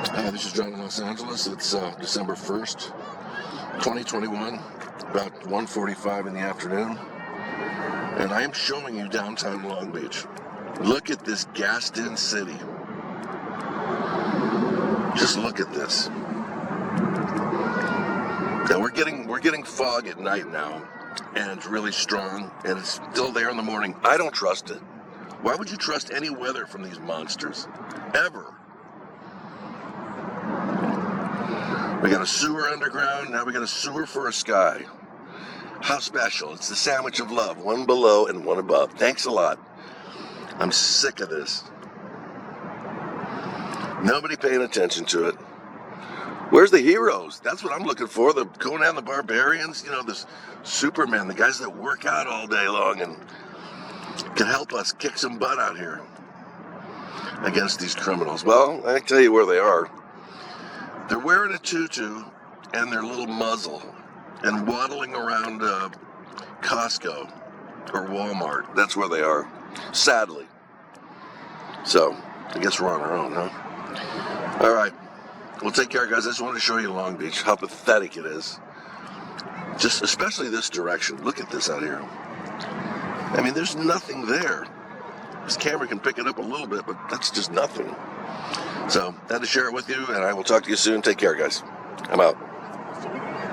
Hi, this is John in Los Angeles. It's December 1st, 2021, about 1:45 in the afternoon, and I am showing you downtown Long Beach. Look at this gassed-in city. Just look at this. Now we're getting fog at night now, and it's really strong, and it's still there in the morning. I don't trust it. Why would you trust any weather from these monsters? Ever. We got a sewer underground, now we got a sewer for a sky. How special. It's the sandwich of love, one below and one above. Thanks a lot. I'm sick of this. Nobody paying attention to it. Where's the heroes? That's what I'm looking for. The Conan the Barbarians, this Superman, the guys that work out all day long and can help us kick some butt out here against these criminals. Well, I can tell you where they are. They're wearing a tutu and their little muzzle and waddling around Costco or Walmart. That's where they are, sadly. So, I guess we're on our own, huh? All right. Well, take care, guys. I just wanted to show you Long Beach, how pathetic it is. Just especially this direction. Look at this out here. I mean, there's nothing there. This camera can pick it up a little bit, but that's just nothing. So, I had to share it with you, and I will talk to you soon. Take care, guys. I'm out.